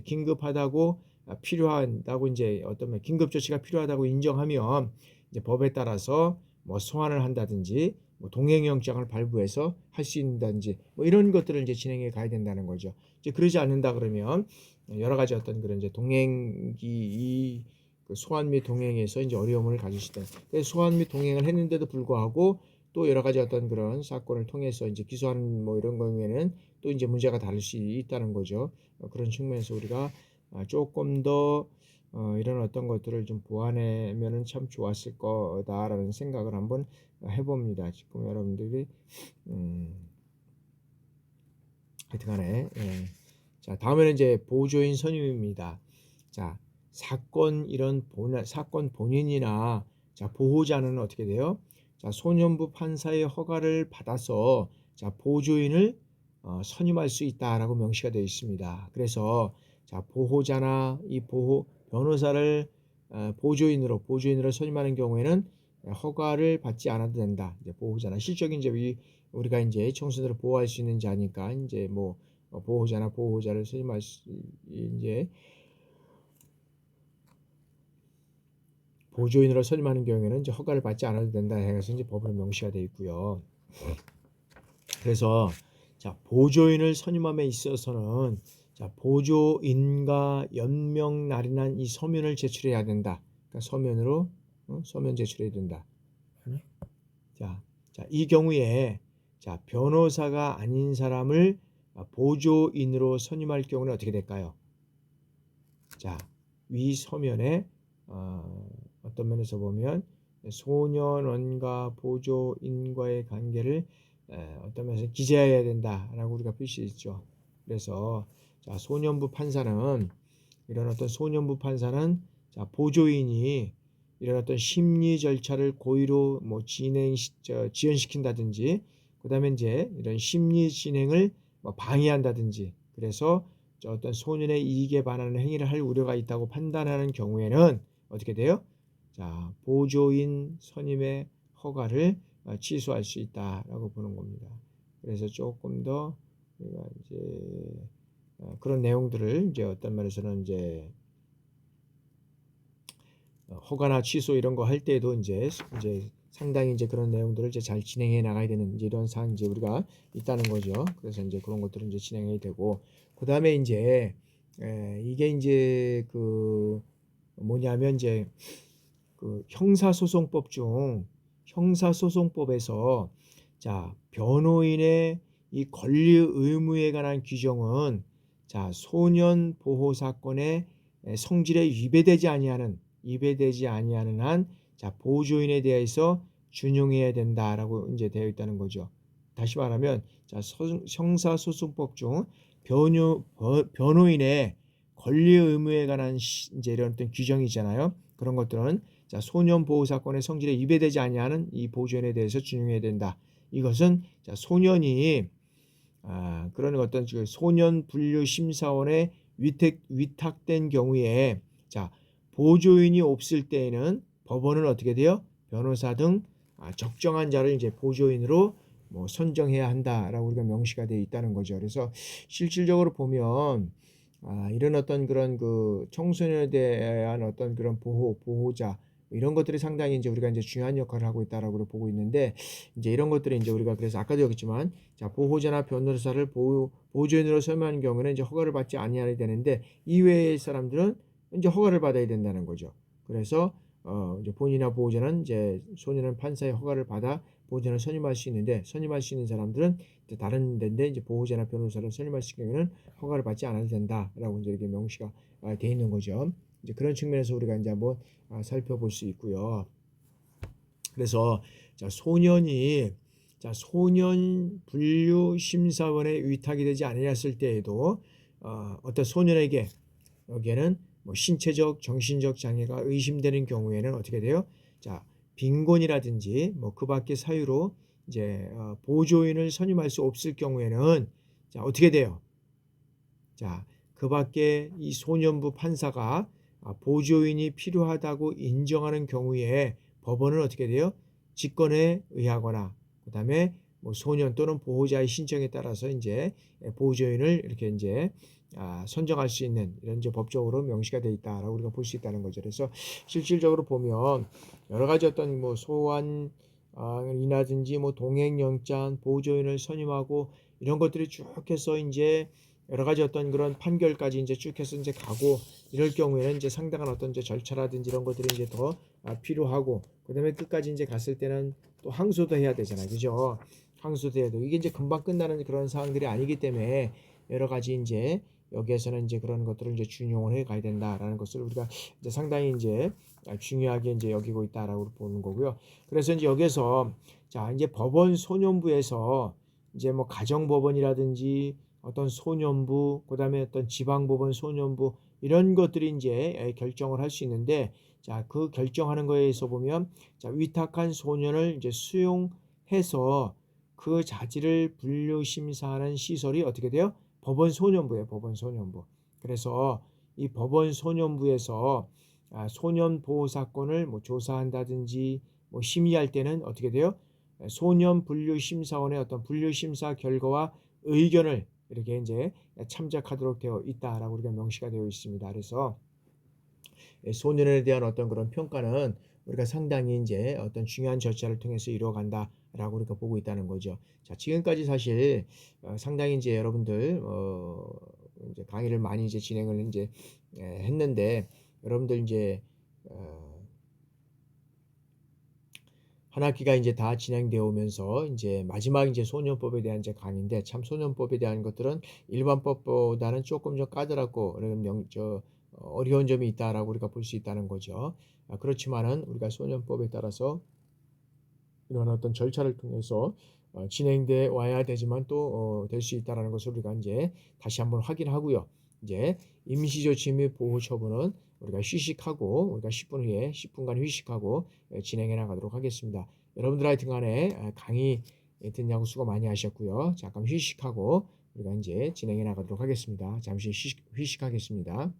긴급하다고 필요하다고 이제 어떤 긴급 조치가 필요하다고 인정하면 이제 법에 따라서 뭐 소환을 한다든지 뭐 동행영장을 발부해서 할 수 있다든지 뭐 이런 것들을 이제 진행해 가야 된다는 거죠. 이제 그러지 않는다 그러면 여러 가지 어떤 그런 이제 그 소환 및 동행에서 이제 어려움을 가질 수 있다. 그래서 소환 및 동행을 했는데도 불구하고 또 여러 가지 어떤 그런 사건을 통해서 이제 기소하는 뭐 이런 경우에는 또 이제 문제가 다를 수 있다는 거죠. 그런 측면에서 우리가 조금 더 이런 어떤 것들을 좀 보완하면은 참 좋았을 거다라는 생각을 한번 해봅니다. 지금 여러분들이 하여튼간에 자, 다음에는 이제 보조인 선임입니다. 자, 사건 본인이나 자, 보호자는 어떻게 돼요? 자, 소년부 판사의 허가를 받아서 자, 보조인을 선임할 수 있다라고 명시가 되어 있습니다. 그래서 자, 보호자나 이 변호사를 보조인으로 선임하는 경우에는 허가를 받지 않아도 된다. 이제 보호자나 실적인 이제 우리가 이제 청소년을 보호할 수 있는 자니까 이제 뭐 보호자나 보호자를 선임할 수 이제 보조인으로 선임하는 경우에는 이제 허가를 받지 않아도 된다 해서 이제 법으로 명시가 되어 있고요. 그래서 자, 보조인을 선임함에 있어서는 자, 보조인과 연명 날인한 이 서면을 제출해야 된다. 그러니까 서면 제출해야 된다. 자, 이 경우에 자, 변호사가 아닌 사람을 보조인으로 선임할 경우는 어떻게 될까요? 자, 위 서면에 어떤 면에서 보면 소년원과 보조인과의 관계를 어떤 면에서 기재해야 된다라고 우리가 표시했죠. 그래서 자, 이런 어떤 소년부 판사는 자, 보조인이 이런 어떤 심리 절차를 고의로 뭐 지연시킨다든지, 그다음에 이제 이런 심리 진행을 뭐 방해한다든지, 그래서 어떤 소년의 이익에 반하는 행위를 할 우려가 있다고 판단하는 경우에는 어떻게 돼요? 자, 보조인 선임의 허가를 취소할 수 있다라고 보는 겁니다. 그래서 조금 더 우리가 이제 그런 내용들을 이제 어떤 면에서는 이제 허가나 취소 이런 거 할 때도 이제 상당히 이제 그런 내용들을 이제 잘 진행해 나가야 되는 이제 이런 사항 이제 우리가 있다는 거죠. 그래서 이제 그런 것들을 이제 진행해야 되고, 그 다음에 이제 이게 이제 그 뭐냐면 이제 그 형사소송법에서 자, 변호인의 이 권리 의무에 관한 규정은 자, 소년 보호 사건의 성질에 위배되지 아니하는 한 자, 보조인에 대해서 준용해야 된다라고 이제 되어 있다는 거죠. 다시 말하면 자, 형사소송법 중 변호인의 권리 의무에 관한 이제 이런 어떤 규정이 있잖아요. 그런 것들은 자, 소년 보호 사건의 성질에 위배되지 아니하는 이 보조인에 대해서 준용해야 된다. 이것은 자, 소년이 그런 어떤 소년 분류 심사원에 위탁된 경우에 자, 보조인이 없을 때에는 법원은 어떻게 돼요? 변호사 등 적정한 자를 이제 보조인으로 뭐 선정해야 한다라고 우리가 명시가 되어 있다는 거죠. 그래서 실질적으로 보면 이런 어떤 그런 그 청소년에 대한 어떤 그런 보호자 이런 것들이 상당히 이제 우리가 이제 중요한 역할을 하고 있다라고 보고 있는데, 이제 이런 것들이 이제 우리가 그래서 아까도 얘기했지만 자, 보호자나 변호사를 보조인으로 선임하는 경우는 이제 허가를 받지 아니해야 되는데, 이외의 사람들은 이제 허가를 받아야 된다는 거죠. 그래서 이제 본인이나 보호자는 이제 소년은 판사의 허가를 받아 보호자를 선임할 수 있는데, 선임할 수 있는 사람들은 이제 다른 데인데 이제 보호자나 변호사를 선임할 수 있는 경우는 허가를 받지 않아도 된다라고 이제 이렇게 명시가 되어 있는 거죠. 이제 그런 측면에서 우리가 이제 한번 살펴볼 수 있고요. 그래서 자, 소년 분류 심사원에 위탁이 되지 않았을 때에도 어떤 소년에게 여기에는 뭐 신체적, 정신적 장애가 의심되는 경우에는 어떻게 돼요? 자, 빈곤이라든지 뭐 그 밖의 사유로 이제 보조인을 선임할 수 없을 경우에는 자, 어떻게 돼요? 자, 그 밖에 이 소년부 판사가 보조인이 필요하다고 인정하는 경우에 법원은 어떻게 돼요? 직권에 의하거나 그다음에 뭐 소년 또는 보호자의 신청에 따라서 이제 보조인을 이렇게 이제 선정할 수 있는 이런 이제 법적으로 명시가 되어 있다라고 우리가 볼 수 있다는 거죠. 그래서 실질적으로 보면 여러 가지 어떤 뭐 소환 이라든지 뭐 동행영장, 보조인을 선임하고 이런 것들이 쭉 해서 이제 여러 가지 어떤 그런 판결까지 이제 쭉 해서 이제 가고 이럴 경우에는 이제 상당한 어떤 이제 절차라든지 이런 것들이 이제 더 필요하고, 그다음에 끝까지 이제 갔을 때는 또 항소도 해야 되잖아요. 그죠? 항소도 해야 되고 이게 이제 금방 끝나는 그런 사항들이 아니기 때문에 여러 가지 이제 여기에서는 이제 그런 것들을 이제 준용을 해 가야 된다라는 것을 우리가 이제 상당히 이제 중요하게 이제 여기고 있다라고 보는 거고요. 그래서 이제 여기서 자, 이제 법원 소년부에서 이제 뭐 가정법원이라든지 어떤 소년부, 그다음에 어떤 지방법원 소년부 이런 것들이 이제 결정을 할 수 있는데 자, 그 결정하는 거에 서 보면 자, 위탁한 소년을 이제 수용해서 그 자질을 분류 심사하는 시설이 어떻게 돼요? 법원 소년부예요. 법원 소년부. 그래서 이 법원 소년부에서 소년 보호 사건을 뭐 조사한다든지 뭐 심의할 때는 어떻게 돼요? 소년 분류 심사원의 어떤 분류 심사 결과와 의견을 이렇게 이제 참작하도록 되어 있다라고 우리가 명시가 되어 있습니다. 그래서 소년에 대한 어떤 그런 평가는 우리가 상당히 이제 어떤 중요한 절차를 통해서 이루어간다라고 우리가 보고 있다는 거죠. 자, 지금까지 사실 상당히 이제 여러분들 이제 강의를 많이 이제 진행을 이제 했는데 여러분들 이제 한 학기가 이제 다 진행되어 오면서 이제 마지막 이제 소년법에 대한 이제 강의인데 참 소년법에 대한 것들은 일반법보다는 조금 좀 까다롭고 어려운 점이 있다라고 우리가 볼 수 있다는 거죠. 그렇지만은 우리가 소년법에 따라서 이런 어떤 절차를 통해서 진행돼 와야 되지만 또 될 수 있다라는 것을 우리가 이제 다시 한번 확인하고요. 이제 임시조치 및 보호처분은 우리가 휴식하고 우리가 10분 후에 10분간 휴식하고 진행해 나가도록 하겠습니다. 여러분들 하여튼 간에 강의 듣냐고 수고 많이 하셨고요. 잠깐 휴식하고 우리가 이제 진행해 나가도록 하겠습니다. 잠시 휴식하겠습니다.